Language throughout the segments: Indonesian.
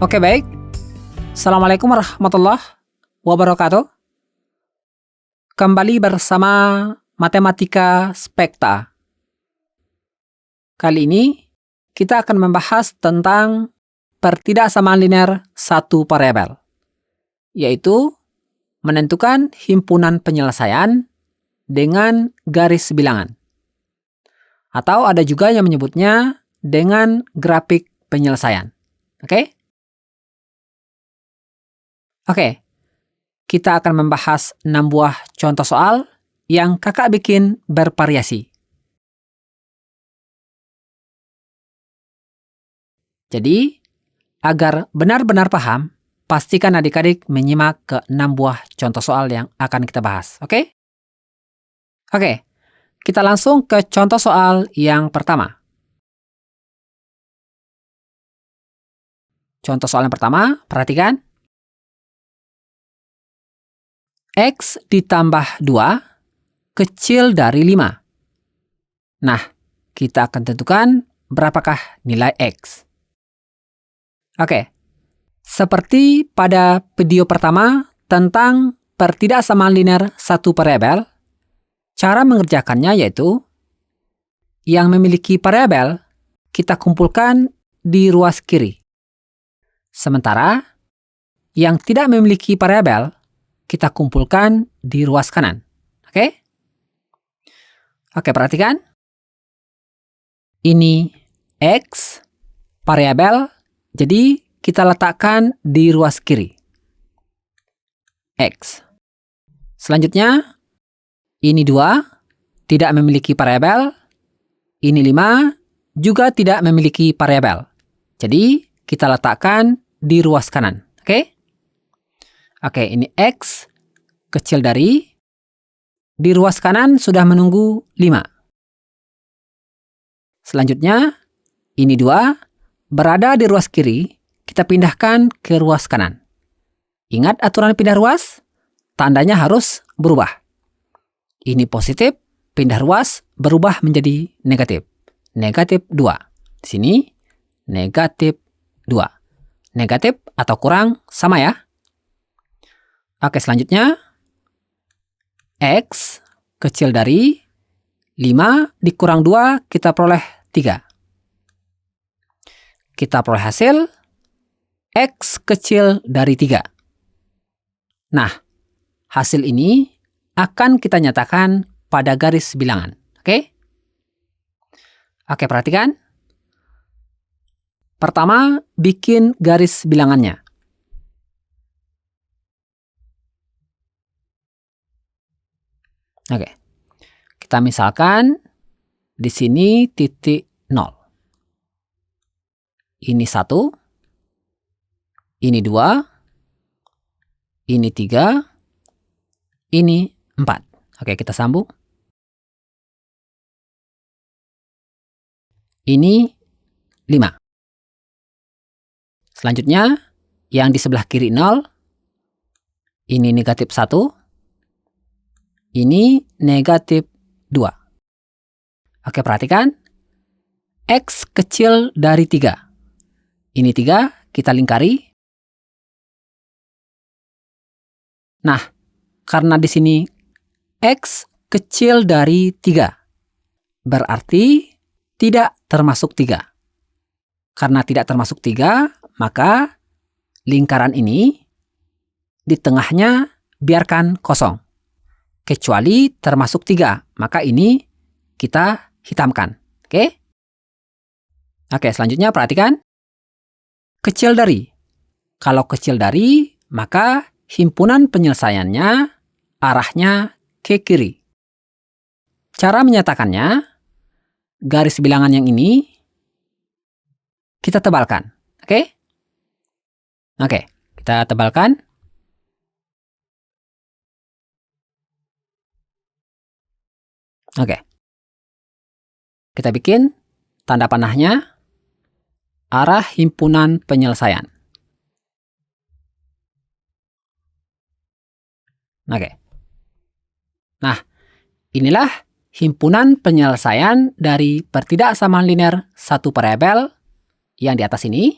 Oke, baik. Assalamualaikum warahmatullahi wabarakatuh. Kembali bersama Matematika Spekta. Kali ini kita akan membahas tentang pertidaksamaan linear satu variabel, yaitu menentukan himpunan penyelesaian dengan garis bilangan. Atau ada juga yang menyebutnya dengan grafik penyelesaian. Oke? Oke, kita akan membahas 6 buah contoh soal yang kakak bikin bervariasi. Jadi, agar benar-benar paham, pastikan adik-adik menyimak ke 6 buah contoh soal yang akan kita bahas. Oke? Oke, kita langsung ke contoh soal yang pertama. Contoh soal yang pertama, perhatikan. X ditambah 2 kecil dari 5. Nah, kita akan tentukan berapakah nilai X. Oke, seperti pada video pertama tentang pertidaksamaan linear satu variabel, cara mengerjakannya yaitu yang memiliki variabel kita kumpulkan di ruas kiri. Sementara yang tidak memiliki variabel kita kumpulkan di ruas kanan. Oke? Oke, perhatikan. Ini X, variabel, jadi kita letakkan di ruas kiri. X. Selanjutnya, ini 2, tidak memiliki variabel. Ini 5, juga tidak memiliki variabel. Jadi, kita letakkan di ruas kanan. Oke? Oke, ini X kecil dari, di ruas kanan sudah menunggu 5. Selanjutnya, ini 2, berada di ruas kiri, kita pindahkan ke ruas kanan. Ingat aturan pindah ruas? Tandanya harus berubah. Ini positif, pindah ruas berubah menjadi negatif. Negatif 2. Di sini, negatif 2. Negatif atau kurang sama ya. Oke, selanjutnya X kecil dari 5 dikurang 2 kita peroleh 3. Kita peroleh hasil X kecil dari 3. Nah, hasil ini akan kita nyatakan pada garis bilangan. Oke? Oke, perhatikan. Pertama, bikin garis bilangannya. Oke. Kita misalkan di sini titik 0. Ini 1. Ini 2. Ini 3. Ini 4. Oke, kita sambung. Ini 5. Selanjutnya, yang di sebelah kiri 0. Ini negatif 1. Ini negatif 2. Oke, perhatikan. X kecil dari 3. Ini 3, kita lingkari. Nah, karena di sini X kecil dari 3, berarti tidak termasuk 3. Karena tidak termasuk 3, maka lingkaran ini di tengahnya biarkan kosong. Kecuali termasuk 3, maka ini kita hitamkan. Oke? Oke, selanjutnya perhatikan. Kecil dari. Kalau kecil dari, maka himpunan penyelesaiannya arahnya ke kiri. Cara menyatakannya, garis bilangan yang ini kita tebalkan. Oke? Oke, kita tebalkan. Oke. Kita bikin tanda panahnya arah himpunan penyelesaian. Oke. Nah, inilah himpunan penyelesaian dari pertidaksamaan linear satu variabel yang di atas ini.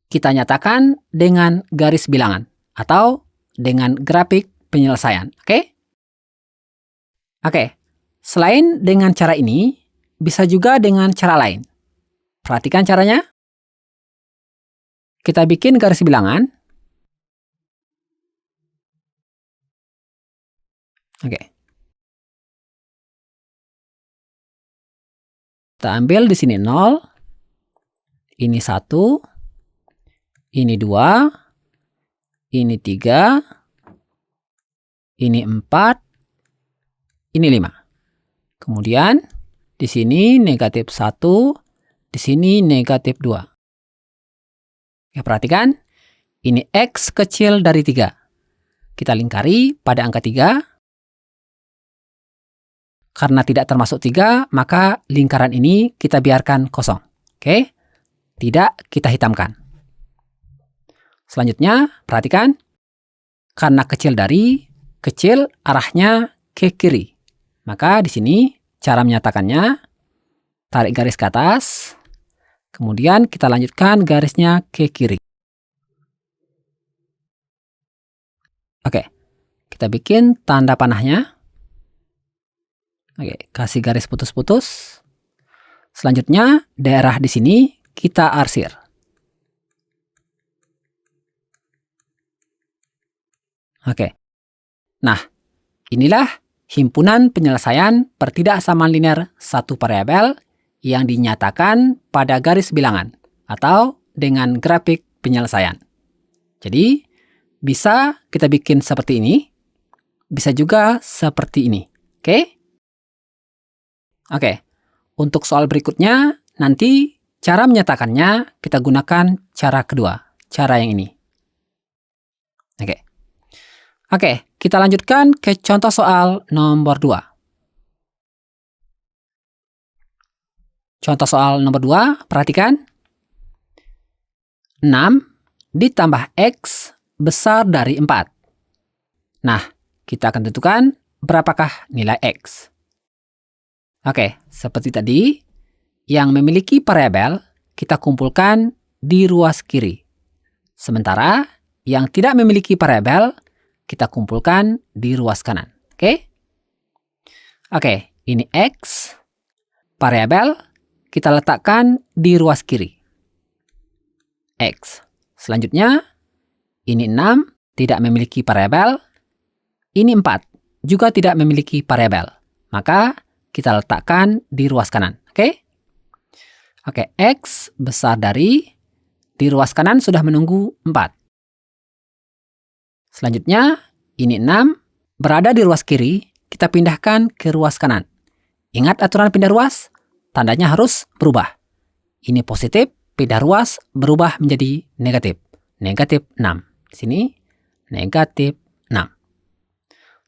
kita nyatakan dengan garis bilangan atau dengan grafik penyelesaian. Oke? Oke, selain dengan cara ini, bisa juga dengan cara lain. Perhatikan caranya. Kita bikin garis bilangan. Oke. Kita ambil di sini 0, ini 1, ini 2, ini 3, ini 4, ini 5. Kemudian di sini negatif 1, di sini negatif 2. Ya, perhatikan, ini X kecil dari 3. Kita lingkari pada angka 3. Karena tidak termasuk 3, maka lingkaran ini kita biarkan kosong. Oke? Tidak kita hitamkan. Selanjutnya, perhatikan. Karena kecil dari, kecil arahnya ke kiri. Maka di sini cara menyatakannya, tarik garis ke atas. Kemudian kita lanjutkan garisnya ke kiri. Oke, kita bikin tanda panahnya. Oke, kasih garis putus-putus. Selanjutnya, daerah di sini kita arsir. Oke. Nah, inilah himpunan penyelesaian pertidaksamaan linear satu variabel yang dinyatakan pada garis bilangan atau dengan grafik penyelesaian. Jadi, bisa kita bikin seperti ini, bisa juga seperti ini. Oke? Oke, untuk soal berikutnya, nanti cara menyatakannya kita gunakan cara kedua, cara yang ini. Oke, kita lanjutkan ke contoh soal nomor 2. Contoh soal nomor 2, perhatikan. 6 ditambah X besar dari 4. Nah, kita akan tentukan berapakah nilai X. Oke, seperti tadi, yang memiliki variabel kita kumpulkan di ruas kiri. Sementara yang tidak memiliki variabel kita kumpulkan di ruas kanan. Oke? Oke, ini X. Variabel kita letakkan di ruas kiri. X. Selanjutnya, ini 6 tidak memiliki variabel. Ini 4 juga tidak memiliki variabel. Maka kita letakkan di ruas kanan. Oke? Oke, X besar dari, di ruas kanan sudah menunggu 4. Selanjutnya, ini 6 berada di ruas kiri, kita pindahkan ke ruas kanan. Ingat aturan pindah ruas? Tandanya harus berubah. Ini positif, pindah ruas berubah menjadi negatif. Negatif 6. Di sini, negatif 6.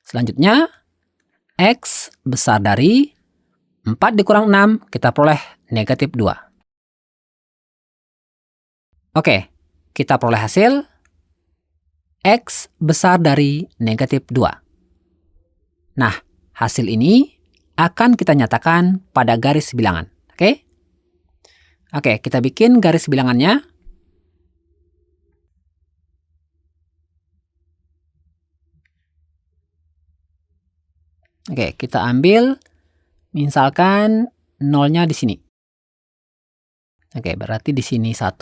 Selanjutnya, X besar dari 4 dikurang 6, kita peroleh negatif 2. Oke, kita peroleh hasil X besar dari negatif 2. Nah, hasil ini akan kita nyatakan pada garis bilangan. Oke? Oke, kita bikin garis bilangannya. Oke, kita ambil misalkan nolnya di sini. Oke, berarti di sini 1,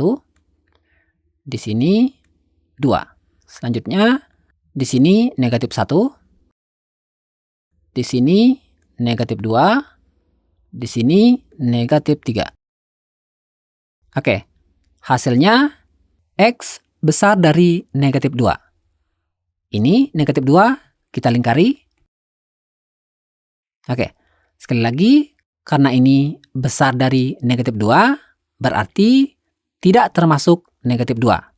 di sini 2. Selanjutnya, di sini negatif 1, di sini negatif 2, di sini negatif 3. Oke, hasilnya X besar dari negatif 2. Ini negatif 2, kita lingkari. Oke, sekali lagi, karena ini besar dari negatif 2, berarti tidak termasuk negatif 2.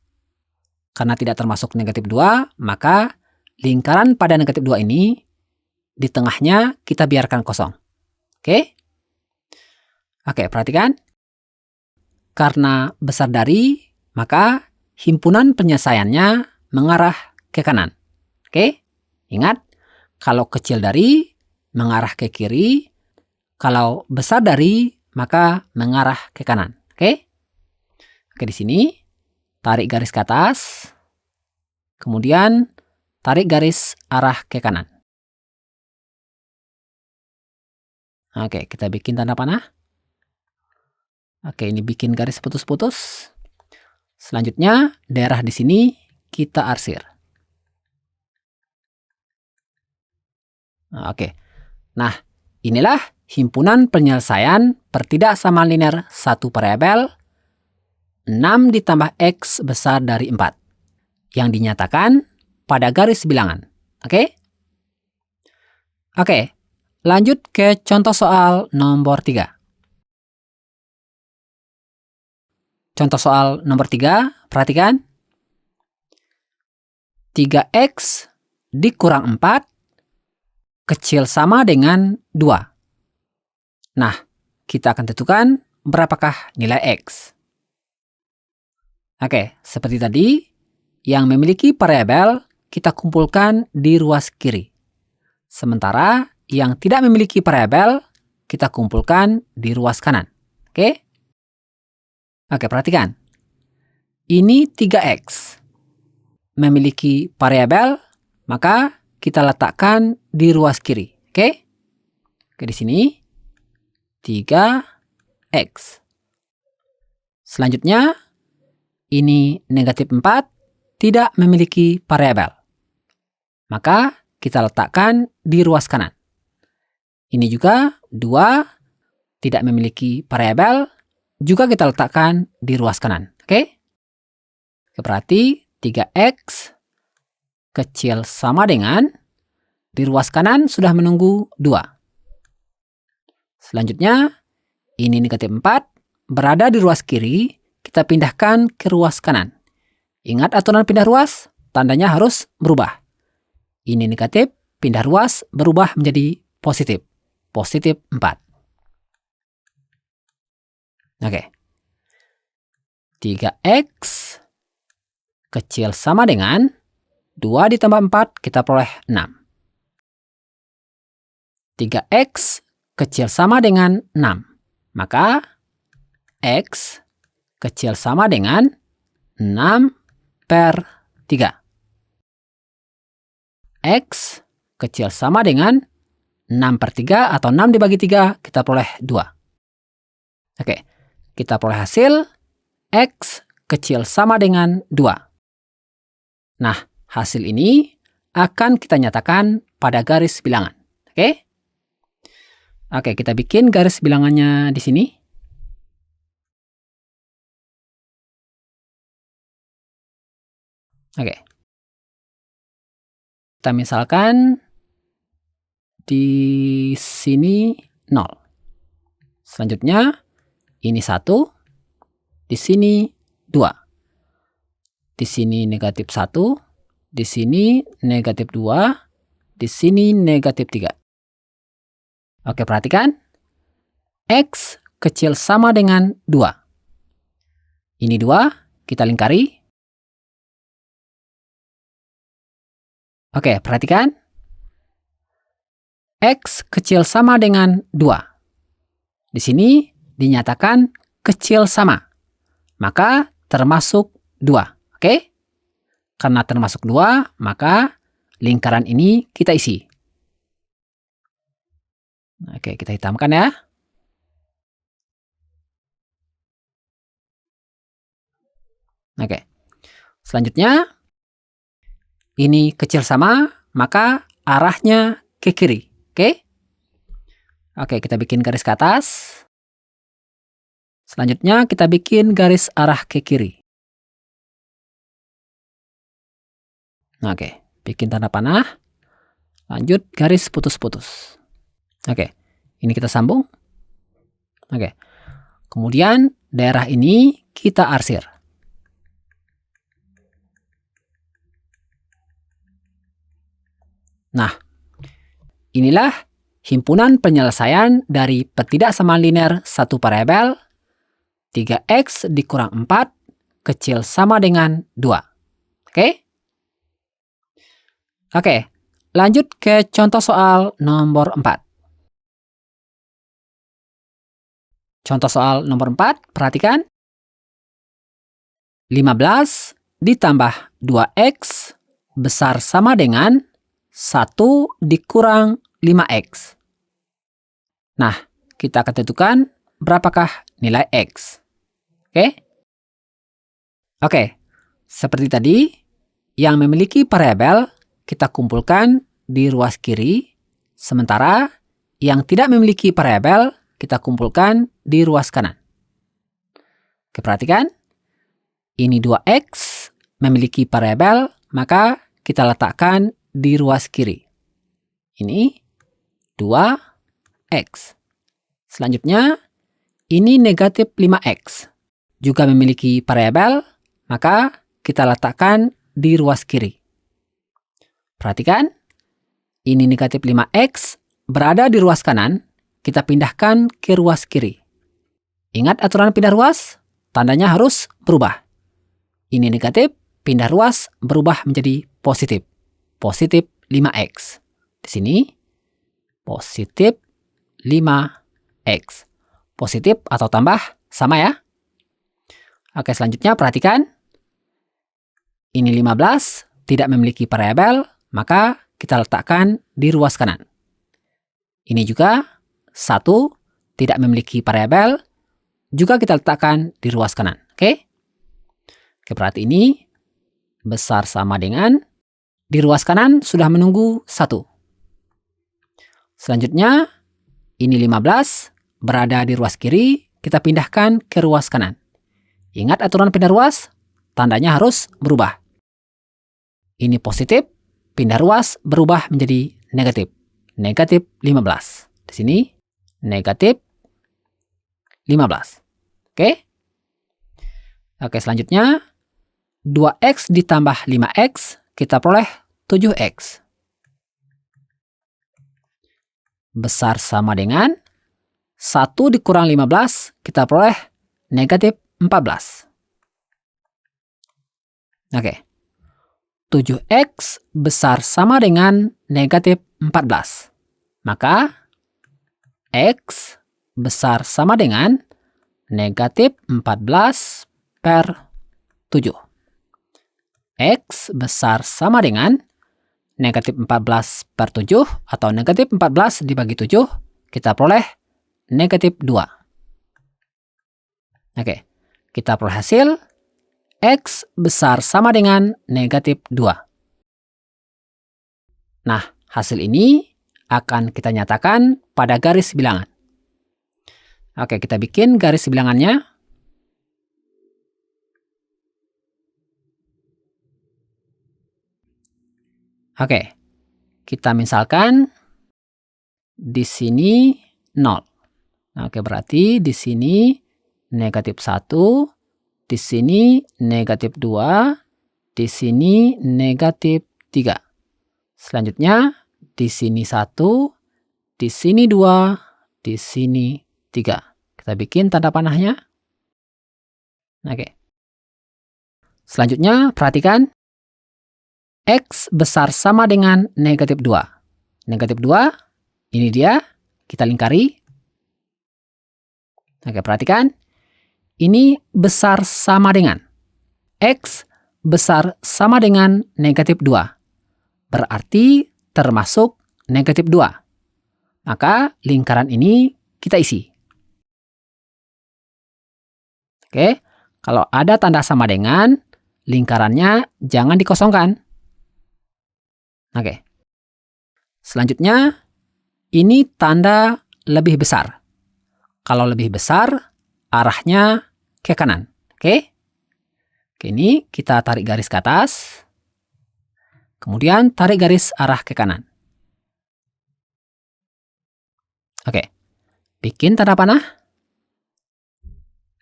Karena tidak termasuk negatif 2, maka lingkaran pada negatif 2 ini, di tengahnya kita biarkan kosong. Oke? Oke, perhatikan. Karena besar dari, maka himpunan penyelesaiannya mengarah ke kanan. Oke? Ingat, kalau kecil dari, mengarah ke kiri. Kalau besar dari, maka mengarah ke kanan. Oke? Oke, di sini tarik garis ke atas, kemudian tarik garis arah ke kanan. Oke, kita bikin tanda panah. Oke, ini bikin garis putus-putus. Selanjutnya, daerah di sini kita arsir. Oke. Nah, inilah himpunan penyelesaian pertidaksamaan linear satu variabel 6 ditambah X besar dari 4 yang dinyatakan pada garis bilangan. Oke? Oke, lanjut ke contoh soal nomor 3. Contoh soal nomor 3, perhatikan. 3X dikurang 4 kecil sama dengan 2. Nah, kita akan tentukan berapakah nilai X. Oke, seperti tadi, yang memiliki variabel kita kumpulkan di ruas kiri. Sementara yang tidak memiliki variabel kita kumpulkan di ruas kanan. Oke? Oke, perhatikan. Ini 3X. Memiliki variabel, maka kita letakkan di ruas kiri. Oke? Oke, di sini 3X. Selanjutnya, ini negatif 4 tidak memiliki variabel. Maka kita letakkan di ruas kanan. Ini juga 2 tidak memiliki variabel, juga kita letakkan di ruas kanan. Oke? Berarti 3X kecil sama dengan, di ruas kanan sudah menunggu 2. Selanjutnya, ini negatif 4 berada di ruas kiri, kita pindahkan ke ruas kanan. Ingat aturan pindah ruas, tandanya harus berubah. Ini negatif, pindah ruas, berubah menjadi positif. Positif 4. Oke. 3X kecil sama dengan 2 ditambah 4, kita peroleh 6. 3X kecil sama dengan 6. Maka X kecil sama dengan 6/3. X kecil sama dengan 6/3 atau 6 dibagi 3, kita peroleh 2. Oke, kita peroleh hasil X kecil sama dengan 2. Nah, hasil ini akan kita nyatakan pada garis bilangan. Oke? Oke, kita bikin garis bilangannya di sini. Oke. Kita misalkan di sini 0. Selanjutnya ini 1, di sini 2. Di sini negatif 1, di sini negatif 2, di sini negatif 3. Oke, perhatikan. X kecil sama dengan 2. Ini 2, kita lingkari. Oke, perhatikan. X kecil sama dengan 2. Di sini dinyatakan kecil sama. Maka termasuk 2. Oke? Karena termasuk 2, maka lingkaran ini kita isi. Oke, kita hitamkan ya. Oke. Selanjutnya, ini kecil sama, maka arahnya ke kiri. Oke? Oke, kita bikin garis ke atas. Selanjutnya, kita bikin garis arah ke kiri. Oke, bikin tanda panah. Lanjut garis putus-putus. Oke, ini kita sambung. Oke, kemudian daerah ini kita arsir. Nah, inilah himpunan penyelesaian dari pertidaksamaan linear satu variabel 3X dikurang 4 kecil sama dengan 2. Oke? Oke, lanjut ke contoh soal nomor 4. Contoh soal nomor 4, perhatikan. 15 ditambah 2x besar sama dengan 1 dikurang 5x. Nah, kita akan tentukan berapakah nilai x. Oke? Oke, seperti tadi, yang memiliki variabel kita kumpulkan di ruas kiri, sementara yang tidak memiliki variabel kita kumpulkan di ruas kanan. Oke, perhatikan. Ini 2x memiliki variabel, maka kita letakkan di ruas kiri. Ini 2x. Selanjutnya, ini negatif 5x. Juga memiliki variabel, maka kita letakkan di ruas kiri. Perhatikan, ini negatif 5x berada di ruas kanan, kita pindahkan ke ruas kiri. Ingat aturan pindah ruas? Tandanya harus berubah. Ini negatif, pindah ruas berubah menjadi positif. Positif 5x. Di sini, positif 5x. Positif atau tambah, sama ya. Oke, selanjutnya perhatikan. Ini 15, tidak memiliki variabel, maka kita letakkan di ruas kanan. Ini juga 1, tidak memiliki variabel, juga kita letakkan di ruas kanan. Oke? Oke, berarti ini besar sama dengan, di ruas kanan sudah menunggu 1. Selanjutnya, ini 15, berada di ruas kiri, kita pindahkan ke ruas kanan. Ingat aturan pindah ruas, tandanya harus berubah. Ini positif, pindah ruas berubah menjadi negatif. Negatif 15. Di sini, negatif 15. Oke? Oke, selanjutnya, 2x ditambah 5x, kita peroleh 7x. Besar sama dengan 1 dikurang 15, kita peroleh negatif 14. Oke. 7x besar sama dengan negatif 14. Maka, x besar sama dengan negatif 14 per 7. X besar sama dengan negatif 14 per 7 atau negatif 14 dibagi 7, kita peroleh negatif 2. Oke, kita peroleh hasil x besar sama dengan negatif 2. Nah, hasil ini akan kita nyatakan pada garis bilangan. Oke, kita bikin garis bilangannya. Oke, kita misalkan di sini 0. Oke, berarti di sini negatif 1, di sini negatif 2, di sini negatif 3. Selanjutnya, di sini 1, di sini 2, di sini 3. Kita bikin tanda panahnya. Oke. Selanjutnya, perhatikan. X besar sama dengan negatif 2. Negatif 2, ini dia, kita lingkari. Oke, perhatikan. Ini besar sama dengan. X besar sama dengan negatif 2. Berarti termasuk negatif 2. Maka lingkaran ini kita isi. Oke, kalau ada tanda sama dengan, lingkarannya jangan dikosongkan. Oke. Selanjutnya, ini tanda lebih besar. Kalau lebih besar, arahnya ke kanan. Oke? Oke, ini kita tarik garis ke atas. Kemudian tarik garis arah ke kanan. Oke. Bikin tanda panah.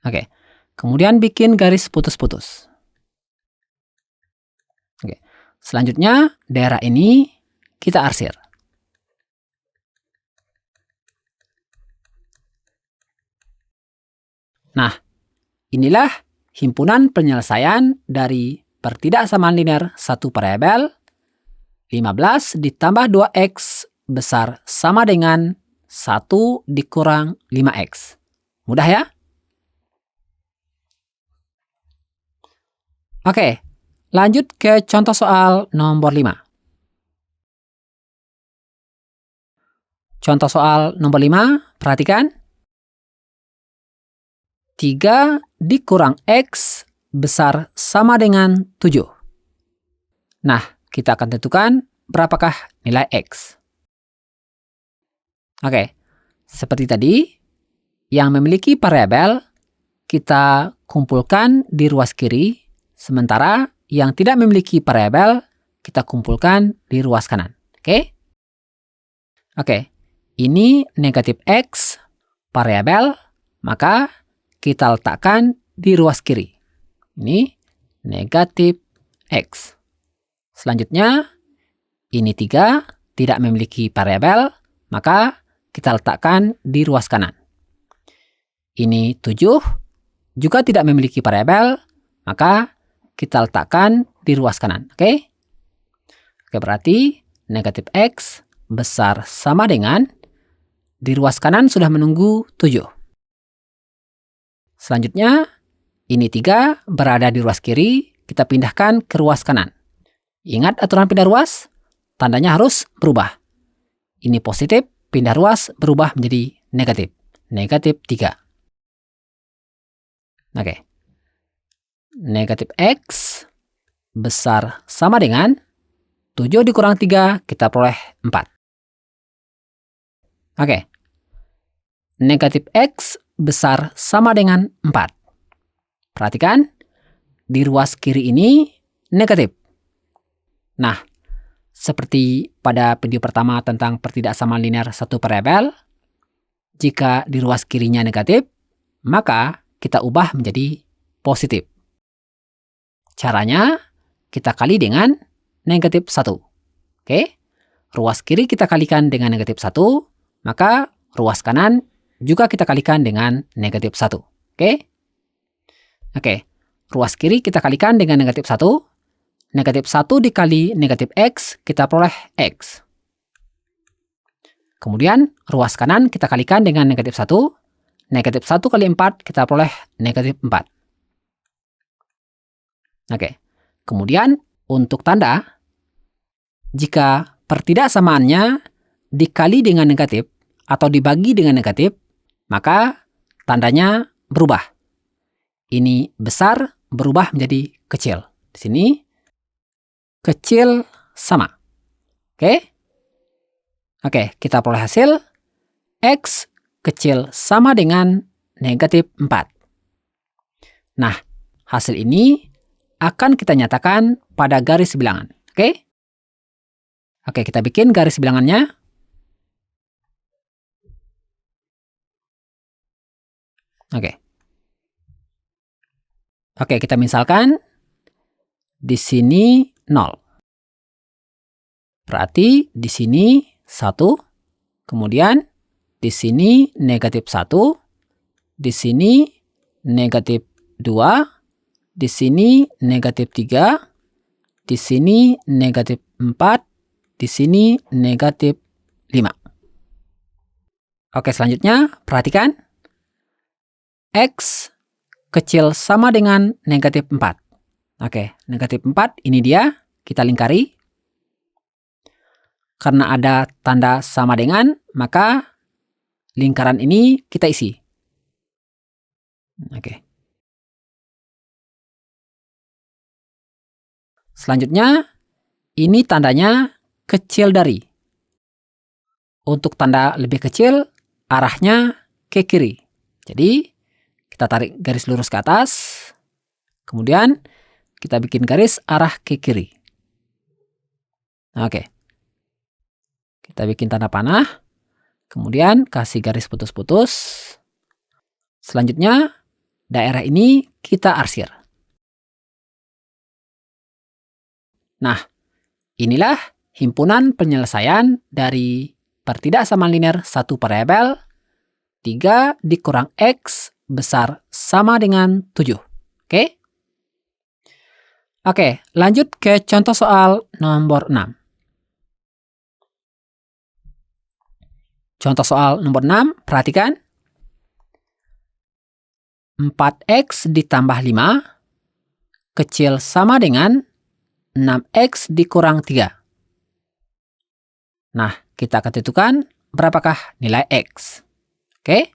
Oke. Kemudian bikin garis putus-putus. Oke. Selanjutnya, daerah ini kita arsir. Nah, inilah himpunan penyelesaian dari pertidaksamaan linear satu variabel 15 ditambah 2x besar sama dengan 1 dikurang 5x. Mudah ya? Oke, lanjut ke contoh soal nomor 5. Contoh soal nomor 5, perhatikan. 3 dikurang X besar sama dengan 7. Nah, kita akan tentukan berapakah nilai X. Oke, seperti tadi, yang memiliki variabel kita kumpulkan di ruas kiri, sementara yang tidak memiliki variabel kita kumpulkan di ruas kanan. Oke? Oke, ini negatif X, variabel, maka kita letakkan di ruas kiri. Ini negatif X. Selanjutnya, ini 3 tidak memiliki variabel, maka kita letakkan di ruas kanan. Ini 7 juga tidak memiliki variabel, maka kita letakkan di ruas kanan. Oke? Oke, berarti negatif X besar sama dengan di ruas kanan sudah menunggu 7. Selanjutnya, ini 3 berada di ruas kiri, kita pindahkan ke ruas kanan. Ingat aturan pindah ruas? Tandanya harus berubah. Ini positif, pindah ruas berubah menjadi negatif. Negatif 3. Oke. Negatif X besar sama dengan 7 dikurang 3, kita peroleh 4. Oke. Negatif X besar sama dengan 4. Perhatikan, di ruas kiri ini negatif. Nah, seperti pada video pertama tentang pertidaksamaan linear satu variabel, jika di ruas kirinya negatif, maka kita ubah menjadi positif. Caranya, kita kali dengan negatif 1. Oke? Ruas kiri kita kalikan dengan negatif 1, maka ruas kanan juga kita kalikan dengan negatif 1. Oke? Oke, ruas kiri kita kalikan dengan negatif 1. Negatif 1 dikali negatif X, kita peroleh X. Kemudian, ruas kanan kita kalikan dengan negatif 1. Negatif 1 kali 4, kita peroleh negatif 4. Oke, kemudian untuk tanda, jika pertidaksamaannya dikali dengan negatif atau dibagi dengan negatif, maka tandanya berubah. Ini besar berubah menjadi kecil. Di sini kecil sama. Oke? Oke, kita peroleh hasil X kecil sama dengan negatif 4. Nah, hasil ini akan kita nyatakan pada garis bilangan. Oke? Oke, kita bikin garis bilangannya. Oke. Oke, kita misalkan di sini 0. Berarti di sini 1, kemudian di sini negatif 1, di sini negatif 2, di sini negatif 3, di sini negatif 4, di sini negatif 5. Oke, selanjutnya perhatikan. X kecil sama dengan negatif 4. Oke, negatif 4 ini dia, kita lingkari. Karena ada tanda sama dengan, maka lingkaran ini kita isi. Oke. Selanjutnya, ini tandanya kecil dari. Untuk tanda lebih kecil, arahnya ke kiri. Jadi, kita tarik garis lurus ke atas, kemudian kita bikin garis arah ke kiri. Oke. Kita bikin tanda panah, kemudian kasih garis putus-putus. Selanjutnya, daerah ini kita arsir. Nah, inilah himpunan penyelesaian dari pertidaksamaan linear satu variabel 3 dikurang X besar sama dengan 7. Oke? Oke, lanjut ke contoh soal nomor 6. Contoh soal nomor 6, perhatikan. 4X ditambah 5 kecil sama dengan 6X dikurang 3. Nah, kita akan tentukan berapakah nilai X. Oke?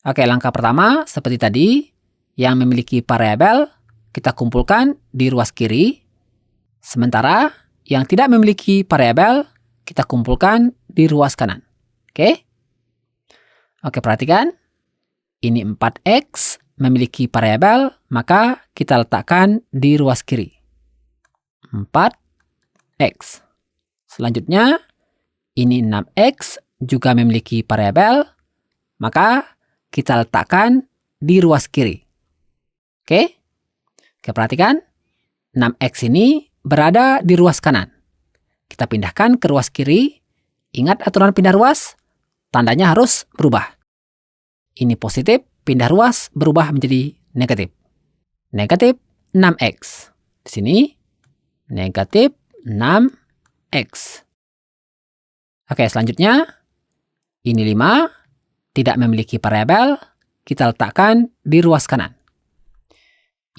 Oke, langkah pertama seperti tadi, yang memiliki variabel kita kumpulkan di ruas kiri, sementara yang tidak memiliki variabel kita kumpulkan di ruas kanan. Oke? Oke, perhatikan. Ini 4X memiliki variabel, maka kita letakkan di ruas kiri. 4X. Selanjutnya, ini 6X juga memiliki variabel, maka kita letakkan di ruas kiri. Oke? Oke, perhatikan. 6X ini berada di ruas kanan. Kita pindahkan ke ruas kiri. Ingat aturan pindah ruas? Tandanya harus berubah. Ini positif, pindah ruas berubah menjadi negatif. Negatif 6X. Di sini, negatif 6X. Oke, selanjutnya, ini 5, tidak memiliki variabel, kita letakkan di ruas kanan.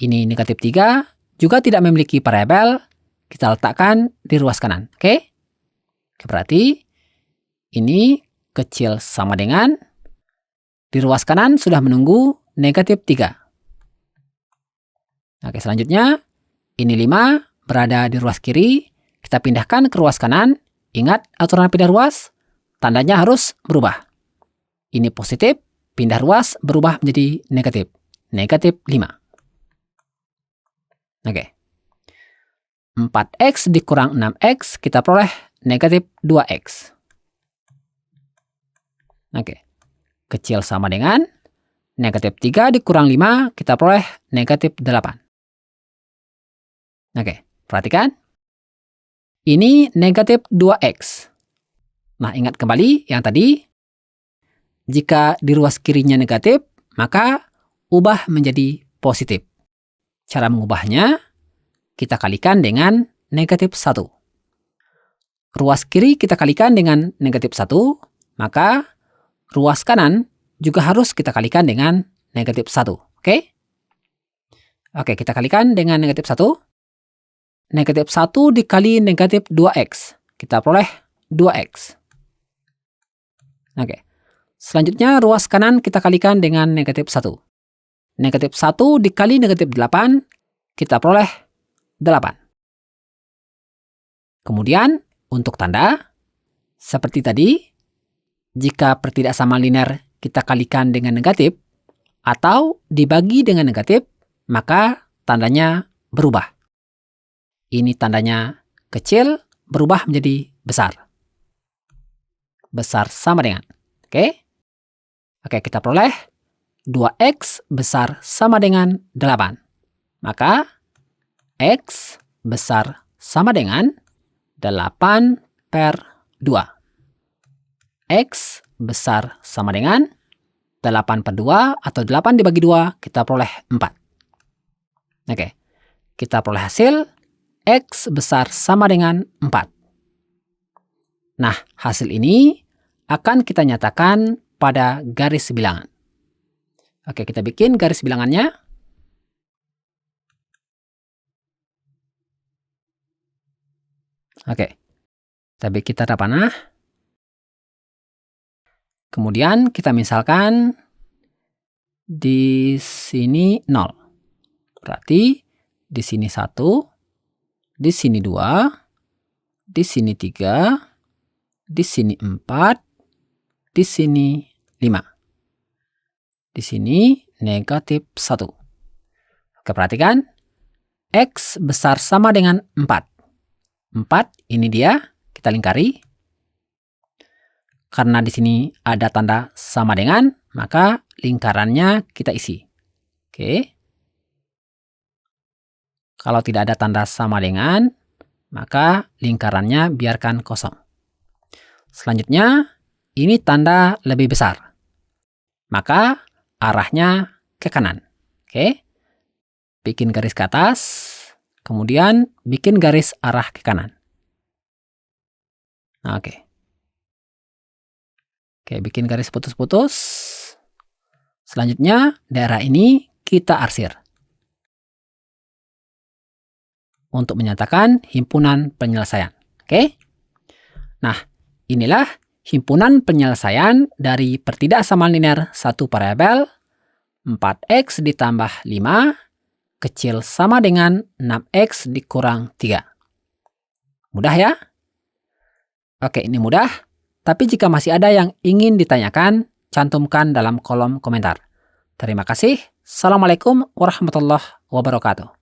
Ini negatif 3, juga tidak memiliki variabel, kita letakkan di ruas kanan. Oke? Oke, berarti ini kecil sama dengan, di ruas kanan sudah menunggu negatif 3. Oke, selanjutnya, ini 5 berada di ruas kiri, kita pindahkan ke ruas kanan. Ingat aturan pindah ruas, tandanya harus berubah. Ini positif, pindah ruas berubah menjadi negatif. Negatif 5. Oke. 4X dikurang 6X, kita peroleh negatif 2X. Oke. Kecil sama dengan negatif 3 dikurang 5, kita peroleh negatif 8. Oke, perhatikan. Ini negatif 2X. Nah, ingat kembali yang tadi. Jika di ruas kirinya negatif, maka ubah menjadi positif. Cara mengubahnya, kita kalikan dengan negatif 1. Ruas kiri kita kalikan dengan negatif 1, maka ruas kanan juga harus kita kalikan dengan negatif 1. Oke? Oke, kita kalikan dengan negatif 1. Negatif 1 dikali negatif 2X. Kita peroleh 2X. Oke. Selanjutnya, ruas kanan kita kalikan dengan negatif 1. Negatif 1 dikali negatif 8, kita peroleh 8. Kemudian, untuk tanda, seperti tadi, jika pertidaksamaan linear kita kalikan dengan negatif, atau dibagi dengan negatif, maka tandanya berubah. Ini tandanya kecil, berubah menjadi besar. Besar sama dengan. Oke? Oke, kita peroleh 2X besar sama dengan 8. Maka, X besar sama dengan 8 per 2. X besar sama dengan 8 per 2 atau 8 dibagi 2, kita peroleh 4. Oke, kita peroleh hasil X besar sama dengan 4. Nah, hasil ini akan kita nyatakan pada garis bilangan. Oke, kita bikin garis bilangannya. Oke, kita bikin tanda panah. Kemudian kita misalkan di sini 0. Berarti di sini 1, di sini 2, di sini 3, di sini 4, di sini 5. Di sini negatif 1. Oke, perhatikan. X besar sama dengan 4. 4, ini dia, kita lingkari. Karena di sini ada tanda sama dengan, maka lingkarannya kita isi. Oke. Kalau tidak ada tanda sama dengan, maka lingkarannya biarkan kosong. Selanjutnya, ini tanda lebih besar. Maka arahnya ke kanan. Oke. Bikin garis ke atas, kemudian bikin garis arah ke kanan. Nah, oke. Oke, bikin garis putus-putus. Selanjutnya, daerah ini kita arsir. untuk menyatakan himpunan penyelesaian. Oke? Nah, inilah himpunan penyelesaian dari pertidaksamaan linear satu variabel 4x ditambah 5 kecil sama dengan 6x dikurang 3. Mudah ya? Oke, ini mudah. Tapi jika masih ada yang ingin ditanyakan, cantumkan dalam kolom komentar. Terima kasih. Assalamualaikum warahmatullahi wabarakatuh.